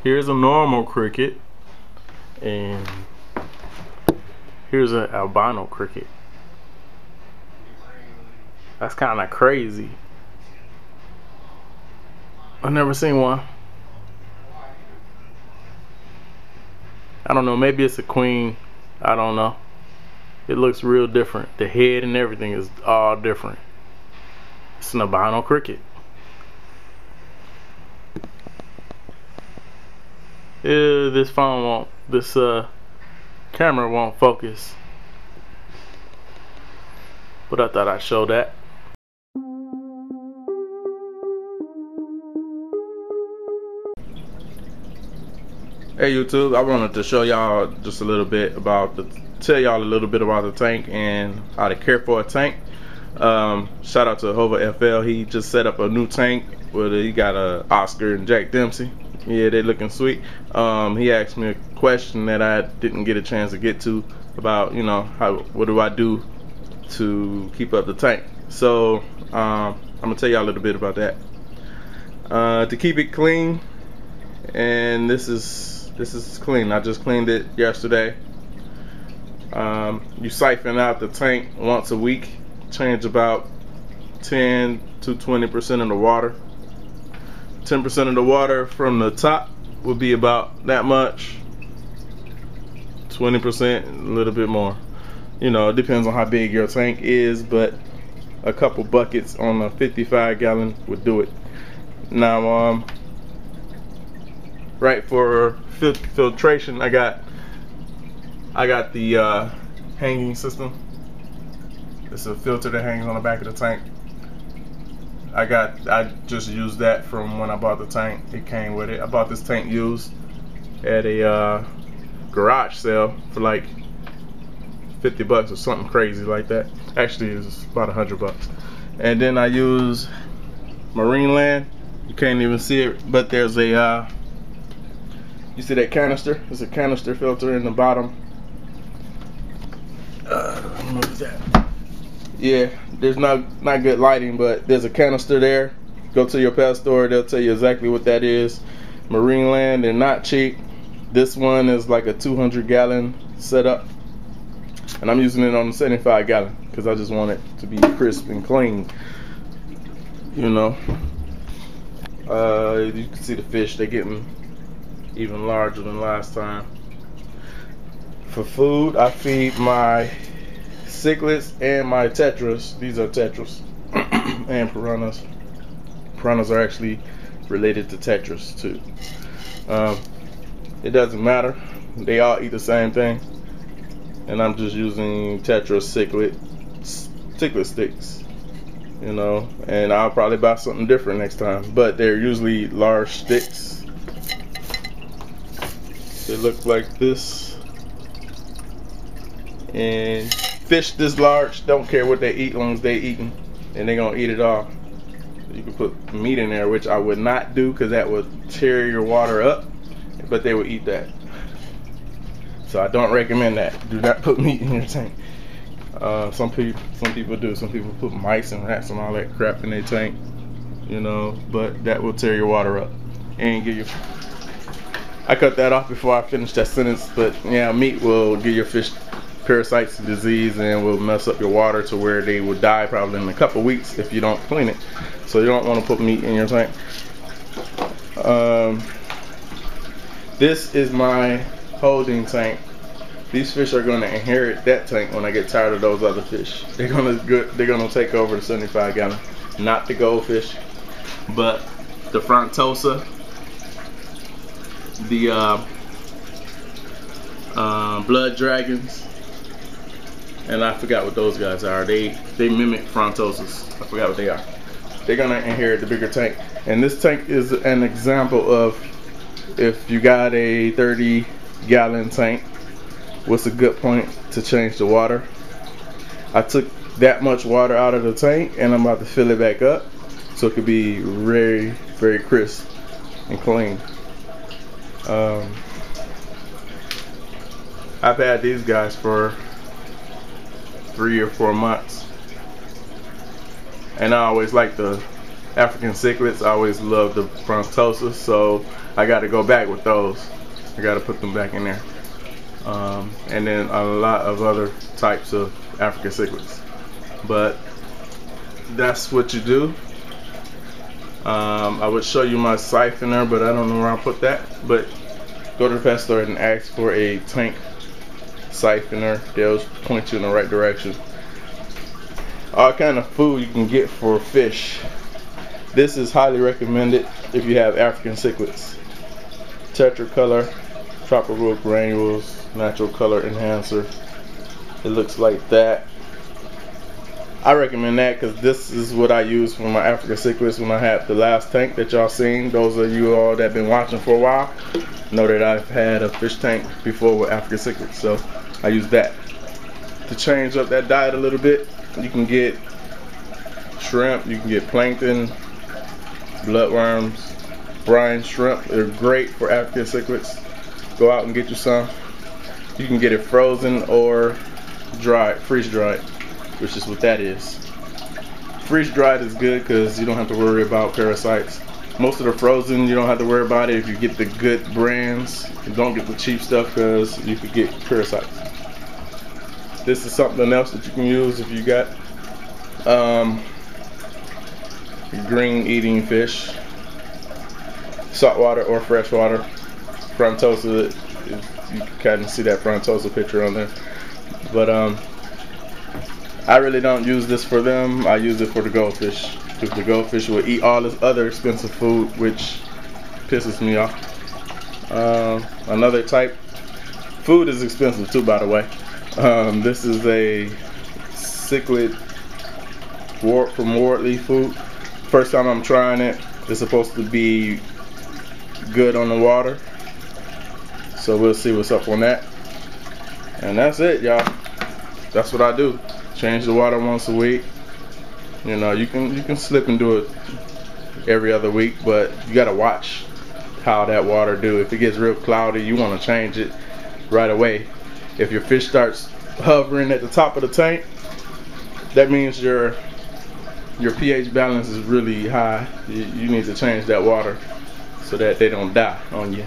Here's a normal cricket, and here's an albino cricket. That's kind of crazy. I've never seen one. I don't know, maybe it's a queen. I don't know. It looks real different. The head and everything is all different. It's an albino cricket. This phone won't, this camera won't focus. But I thought I'd show that. Hey YouTube, I wanted to show y'all just a little bit about tell y'all a little bit about the tank and how to care for a tank. Shout out to Hova FL. He just set up a new tank with he got a Oscar and Jack Dempsey. Yeah, they looking sweet. He asked me a question that I didn't get a chance to get to about, you know, what do I do to keep up the tank. So I'm gonna tell y'all a little bit about that. To keep it clean, and this is clean. I just cleaned it yesterday. You siphon out the tank once a week. Change about 10 to 20% of the water. 10% of the water from the top would be about that much. 20%, a little bit more. You know, it depends on how big your tank is, but a couple buckets on a 55-gallon would do it. Now, right, for filtration, I got the hanging system. It's a filter that hangs on the back of the tank. I just used that from when I bought the tank. It came with it. I bought this tank used at a garage sale for like 50 bucks or something crazy like that. Actually, it was about 100 bucks. And then I use Marine Land. You can't even see it, but there's a you see that canister? There's a canister filter in the bottom. What is that? Yeah, there's not good lighting, but there's a canister there. Go to your pet store, they'll tell you exactly what that is. Marine Land, they're not cheap. This one is like a 200-gallon setup, and I'm using it on the 75-gallon because I just want it to be crisp and clean. You know, you can see the fish, they're getting even larger than last time. For food, I feed my cichlids and my tetras. These are tetras and piranhas. Piranhas are actually related to tetras too. It doesn't matter, they all eat the same thing, and I'm just using tetra cichlid sticks, you know, and I'll probably buy something different next time, but they're usually large sticks. They look like this, and fish this large don't care what they eat, as long as they eating, and they're gonna eat it all. You can put meat in there, which I would not do because that would tear your water up, but they would eat that. So I don't recommend that. Do not put meat in your tank. Some people do. Some people put mice and rats and all that crap in their tank, you know, but that will tear your water up and give you. I cut that off before I finished that sentence, but yeah, meat will give your fish parasites and disease and will mess up your water to where they will die probably in a couple weeks if you don't clean it. So you don't want to put meat in your tank. This is my holding tank. These fish are going to inherit that tank when I get tired of those other fish. They're gonna take over the 75-gallon. Not the goldfish, but the frontosa, the blood dragons, and I forgot what those guys are. They mimic frontosas. I forgot what they are. They're gonna inherit the bigger tank, and this tank is an example of if you got a 30-gallon tank, what's a good point to change the water. I took that much water out of the tank and I'm about to fill it back up so it could be very, very crisp and clean. I've had these guys for 3 or 4 months, and I always like the African cichlids. I always loved the frontosa, so I got to go back with those. I got to put them back in there. And then a lot of other types of African cichlids. But that's what you do. I would show you my siphoner, but I don't know where I'll put that. But go to the pet store and ask for a tank siphoner. They'll point you in the right direction. All kind of food you can get for fish. This is highly recommended if you have African cichlids. Tetracolor, tropical granules, natural color enhancer. It looks like that. I recommend that because this is what I use for my African cichlids when I had the last tank that y'all seen. Those of you all that been watching for a while know that I've had a fish tank before with African cichlids, so I use that. To change up that diet a little bit, you can get shrimp, you can get plankton, bloodworms, brine shrimp. They're great for African cichlids. Go out and get you some. You can get it frozen or dried, freeze dried, which is what that is. Freeze dried is good because you don't have to worry about parasites. Most of the frozen, you don't have to worry about it if you get the good brands. You don't get the cheap stuff because you could get parasites. This is something else that you can use if you got green eating fish, saltwater or freshwater. Frontosa, you can kind of see that frontosa picture on there. But I really don't use this for them. I use it for the goldfish, because the goldfish will eat all this other expensive food, which pisses me off. Another type, food is expensive too, by the way. This is a cichlid from Wardley food. First time I'm trying it. It's supposed to be good on the water, so we'll see what's up on that. And that's it, y'all. That's what I do. Change the water once a week. You know, you can slip and do it every other week, but you gotta watch how that water do. If it gets real cloudy, you want to change it right away. If your fish starts hovering at the top of the tank, that means your pH balance is really high. You need to change that water so that they don't die on you.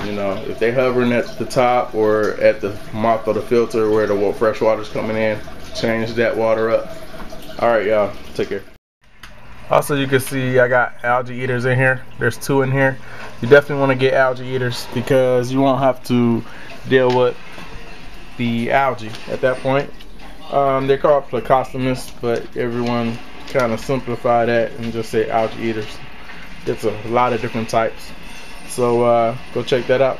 You know, if they hovering at the top or at the mouth of the filter where the fresh water's coming in, change that water up. Alright, y'all, take care. Also, you can see I got algae eaters in here. There's 2 in here. You definitely want to get algae eaters because you won't have to deal with the algae at that point. They're called plecostomus, but everyone kind of simplify that and just say algae eaters. It's a lot of different types. So go check that out.